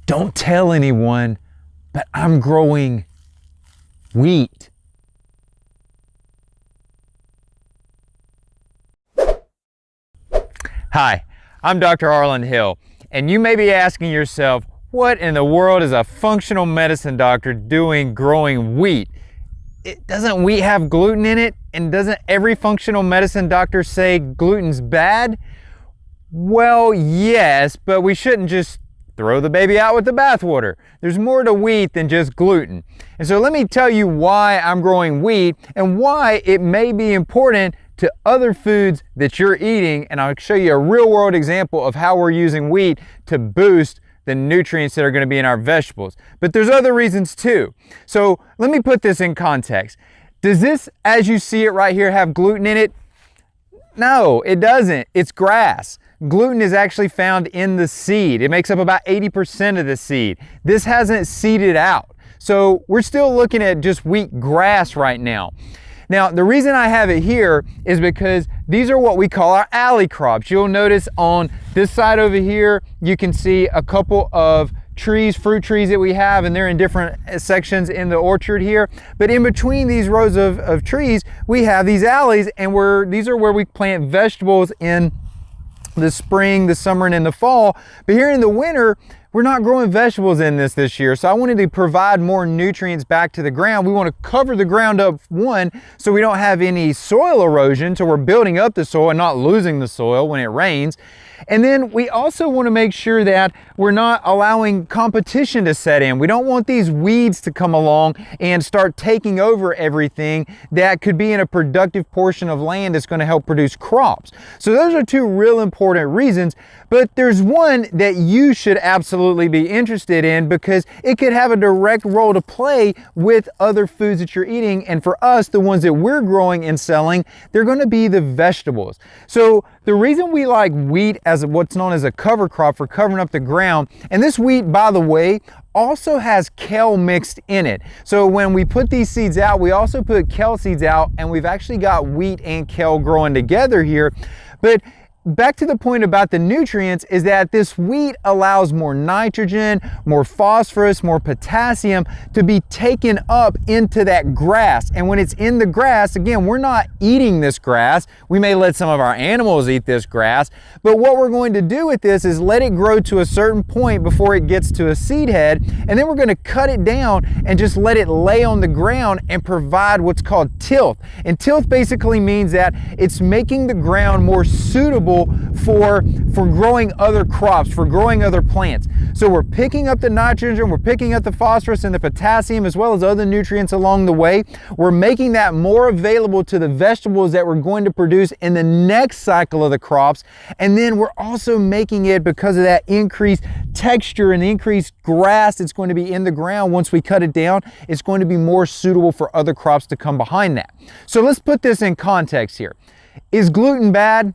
Don't tell anyone, but I'm growing wheat. Hi, I'm Dr. Arland Hill, and you may be asking yourself, what in the world is a functional medicine doctor doing growing wheat? Doesn't wheat have gluten in it? And doesn't every functional medicine doctor say gluten's bad? Well, yes, but we shouldn't just throw the baby out with the bathwater. There's more to wheat than just gluten. And so let me tell you why I'm growing wheat and why it may be important to other foods that you're eating. And I'll show you a real world example of how we're using wheat to boost the nutrients that are going to be in our vegetables. But there's other reasons too. So let me put this in context. Does this, as you see it right here, have gluten in it? No, it doesn't. It's grass. Gluten is actually found in the seed. It makes up about 80% of the seed. This hasn't seeded out. So we're still looking at just wheat grass right now. Now, the reason I have it here is because these are what we call our alley crops. You'll notice on this side over here, you can see a couple of trees, fruit trees that we have, and they're in different sections in the orchard here. But in between these rows of trees, we have these alleys, and these are where we plant vegetables in the spring, the summer, and in the fall. But here in the winter, we're not growing vegetables in this year. So I wanted to provide more nutrients back to the ground. We want to cover the ground up, one, so we don't have any soil erosion, so we're building up the soil and not losing the soil when it rains. And then we also want to make sure that we're not allowing competition to set in. We don't want these weeds to come along and start taking over everything that could be in a productive portion of land that's going to help produce crops. So those are two real important reasons, but there's one that you should absolutely be interested in because it could have a direct role to play with other foods that you're eating. And for us, the ones that we're growing and selling, they're going to be the vegetables. So the reason we like wheat as what's known as a cover crop for covering up the ground, and this wheat, by the way, also has kale mixed in it. So when we put these seeds out, we also put kale seeds out, and we've actually got wheat and kale growing together here. But back to the point about the nutrients is that this wheat allows more nitrogen, more phosphorus, more potassium to be taken up into that grass. And when it's in the grass, again, we're not eating this grass. We may let some of our animals eat this grass, but what we're going to do with this is let it grow to a certain point before it gets to a seed head, and then we're going to cut it down and just let it lay on the ground and provide what's called tilth. And tilth basically means that it's making the ground more suitable for growing other crops, for growing other plants. So we're picking up the nitrogen, we're picking up the phosphorus and the potassium as well as other nutrients along the way. We're making that more available to the vegetables that we're going to produce in the next cycle of the crops. And then we're also making it, because of that increased texture and the increased grass that's going to be in the ground once we cut it down, it's going to be more suitable for other crops to come behind that. So let's put this in context here. Is gluten bad?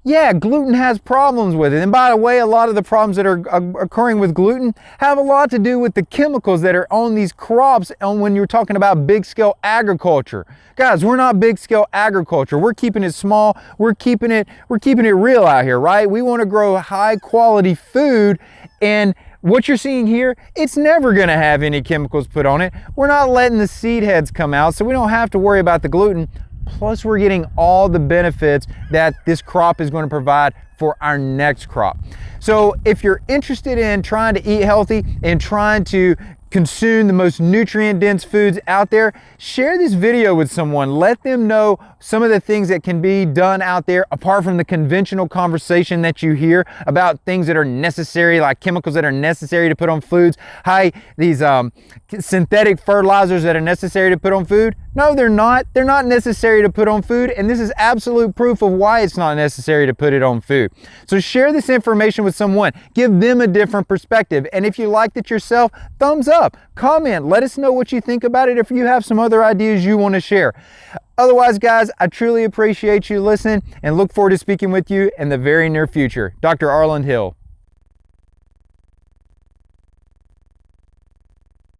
Yeah, gluten has problems with it. And by the way, a lot of the problems that are occurring with gluten have a lot to do with the chemicals that are on these crops when you're talking about big scale agriculture. Guys, we're not big scale agriculture. We're keeping it small. We're keeping it real out here, right? We want to grow high quality food, and what you're seeing here, it's never going to have any chemicals put on it. We're not letting the seed heads come out, so we don't have to worry about the gluten. Plus, we're getting all the benefits that this crop is going to provide for our next crop. So if you're interested in trying to eat healthy and trying to consume the most nutrient-dense foods out there, share this video with someone. Let them know some of the things that can be done out there apart from the conventional conversation that you hear about things that are necessary, like chemicals that are necessary to put on foods. Hi, these synthetic fertilizers that are necessary to put on food. No, they're not. They're not necessary to put on food, and this is absolute proof of why it's not necessary to put it on food. So share this information with someone. Give them a different perspective. And if you liked it yourself, thumbs up, comment, let us know what you think about it if you have some other ideas you want to share. Otherwise, guys, I truly appreciate you listening and look forward to speaking with you in the very near future. Dr. Arland Hill.